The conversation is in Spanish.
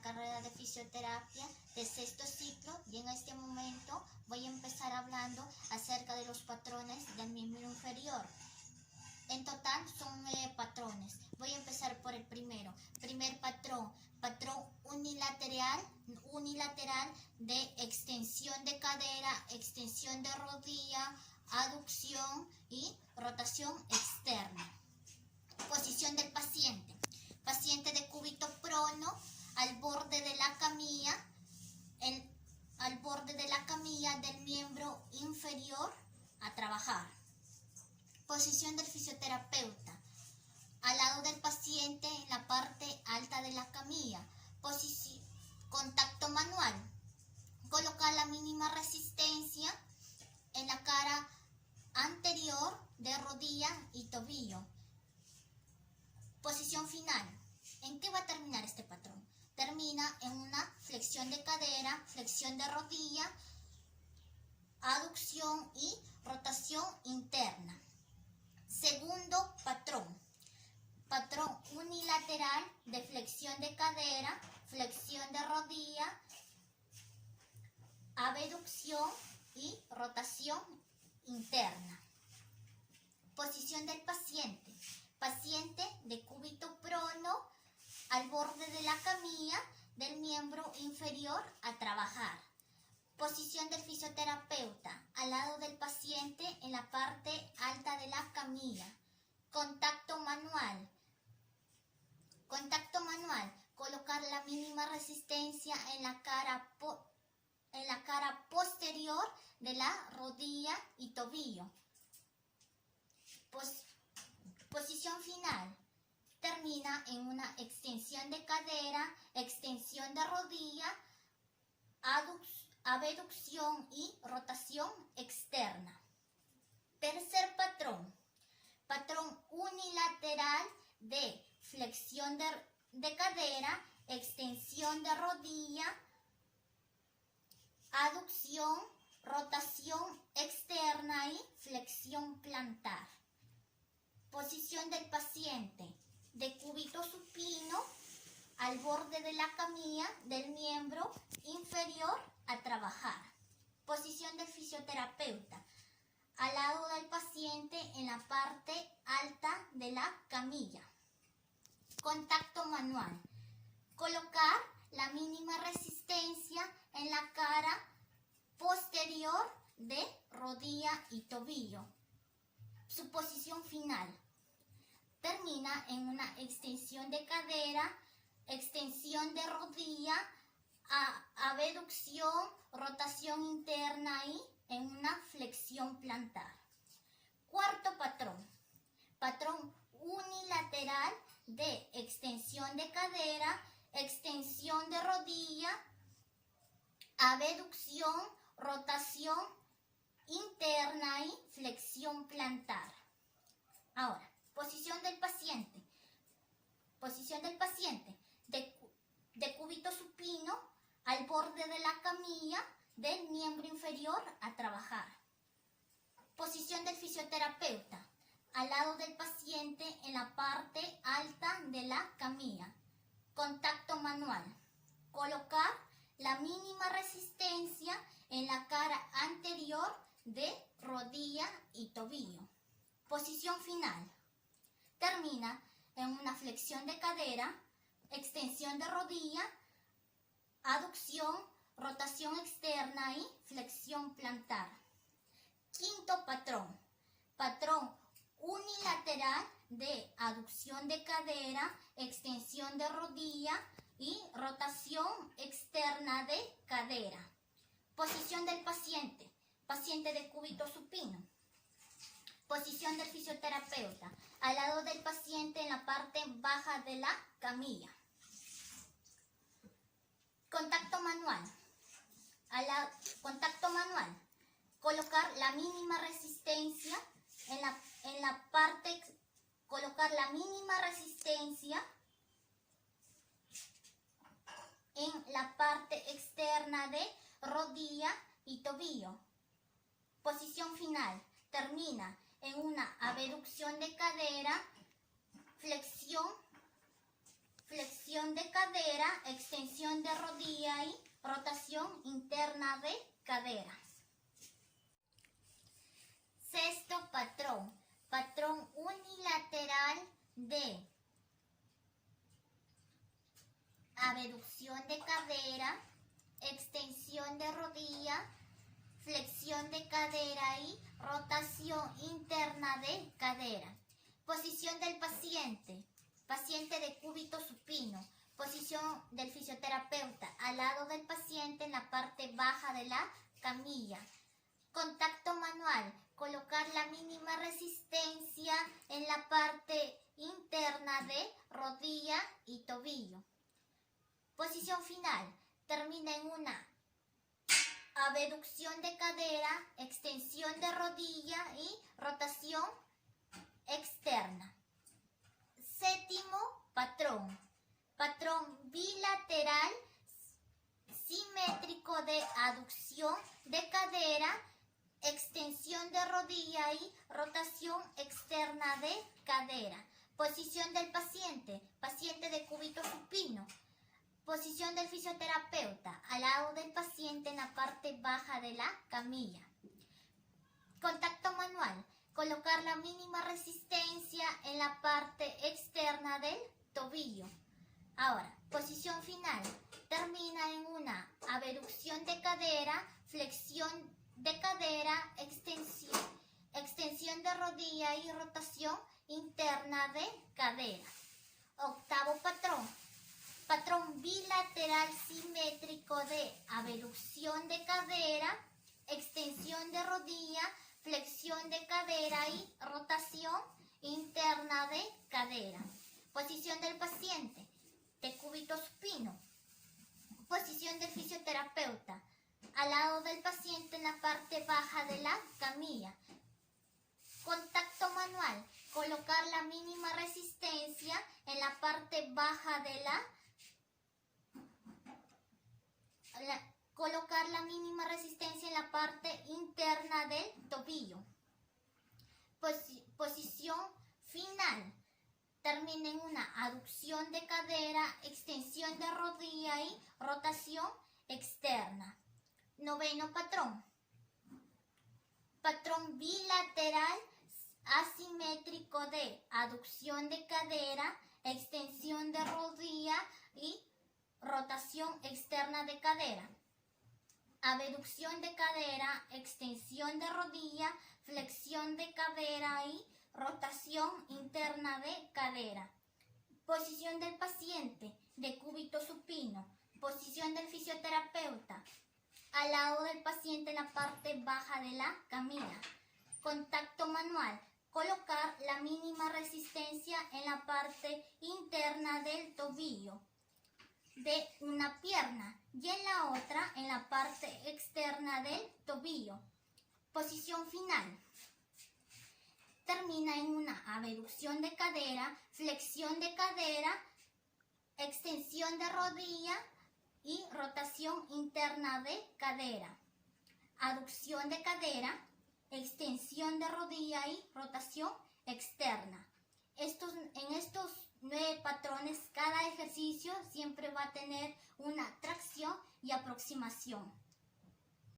carrera de fisioterapia de sexto ciclo y en este momento voy a empezar hablando acerca de los patrones del miembro inferior. En total son 9 patrones. Voy a empezar por el primero. Primer patrón, patrón unilateral de extensión de cadera, extensión de rodilla, aducción y rotación externa. Posición del paciente. Paciente de cúbito prono al borde de la camilla, del miembro inferior a trabajar. Posición del fisioterapeuta. Al lado del paciente en la parte alta de la camilla. Contacto manual. Colocar la mínima resistencia en la cara anterior de rodilla y tobillo. Posición final. ¿En qué va a terminar este patrón? Termina en una flexión de cadera, flexión de rodilla, aducción y rotación interna. Segundo patrón. Patrón unilateral de flexión de cadera, flexión de rodilla, abducción y rotación interna. Posición del paciente. Paciente de cúbito prono al borde de la camilla del miembro inferior a trabajar. Posición del fisioterapeuta al lado del paciente en la parte alta de la camilla. Contacto manual. Contacto manual. Colocar la mínima resistencia en la cara posterior de la rodilla y tobillo. Posición final. Termina en una extensión de cadera, extensión de rodilla, abducción y rotación externa. Tercer patrón. Patrón unilateral de flexión de cadera, extensión de rodilla, aducción, rotación externa y flexión plantar. Posición del paciente de cúbito supino al borde de la camilla del miembro inferior a trabajar. Posición del fisioterapeuta al lado del paciente en la parte alta de la camilla. Contacto manual. Colocar la mínima resistencia en la cara posterior de rodilla y tobillo. Su posición final. Termina en una extensión de cadera, extensión de rodilla, abducción, rotación interna y en una flexión plantar. Cuarto patrón. Patrón unilateral de extensión de cadera, extensión de rodilla, abducción, rotación interna y flexión plantar. Ahora, posición del paciente. Posición del paciente de cúbito supino al borde de la camilla del miembro inferior a trabajar. Posición del fisioterapeuta al lado del paciente en la parte alta de la camilla. Contacto manual. Colocar la mínima resistencia en la cara anterior de rodilla y tobillo. Posición final. Termina en una flexión de cadera, extensión de rodilla, aducción, rotación externa y flexión plantar. Quinto patrón. Patrón unilateral de aducción de cadera, extensión de rodilla y rotación externa de cadera. Posición del paciente. Paciente de cúbito supino. Posición del fisioterapeuta al lado del paciente en la parte baja de la camilla. Contacto manual. Contacto manual. Colocar la mínima resistencia en la parte externa de rodilla y tobillo. Posición final. Termina en una abducción de cadera, flexión de cadera, extensión de rodilla y rotación interna de cadera. Sexto patrón, patrón unilateral de abducción de cadera, extensión de rodilla, flexión de cadera y rotación interna de cadera. Posición del paciente, paciente de cúbito supino. Posición del fisioterapeuta, al lado del paciente en la parte baja de la camilla. Contacto manual, colocar la mínima resistencia en la parte interna de rodilla y tobillo. Posición final, termina en una abducción de cadera, extensión de rodilla y rotación externa. Séptimo patrón, patrón bilateral simétrico de aducción de cadera, extensión de rodilla y rotación externa de cadera. Posición del paciente, paciente de cúbito supino. Posición del fisioterapeuta, al lado del paciente en la parte baja de la camilla. Contacto manual, colocar la mínima resistencia en la parte externa del tobillo. Ahora, posición final, termina en una abducción de cadera, flexión de cadera, extensión de rodilla y rotación interna de cadera. Octavo patrón, patrón bilateral simétrico de abducción de cadera, extensión de rodilla, flexión de cadera y rotación interna de cadera. Posición del paciente de cúbito supino. Posición del fisioterapeuta, al lado del paciente en la parte baja de la camilla. Contacto manual, colocar la mínima resistencia en la parte baja de colocar la mínima resistencia en la parte interna del tobillo. Posición final, termina en una aducción de cadera, extensión de rodilla y rotación externa. Noveno patrón, patrón bilateral asimétrico de aducción de cadera, extensión de rodilla y rotación externa de cadera. Abducción de cadera, extensión de rodilla, flexión de cadera y rotación interna de cadera. Posición del paciente de cúbito supino. Posición del fisioterapeuta, al lado del paciente en la parte baja de la camilla. Contacto manual, colocar la mínima resistencia en la parte interna del tobillo de una pierna y en la otra en la parte externa del tobillo. Posición final, termina en una abducción de cadera, flexión de cadera, extensión de rodilla y rotación interna de cadera. Aducción de cadera, extensión de rodilla y rotación externa. En estos 9 patrones, cada ejercicio siempre va a tener una tracción y aproximación.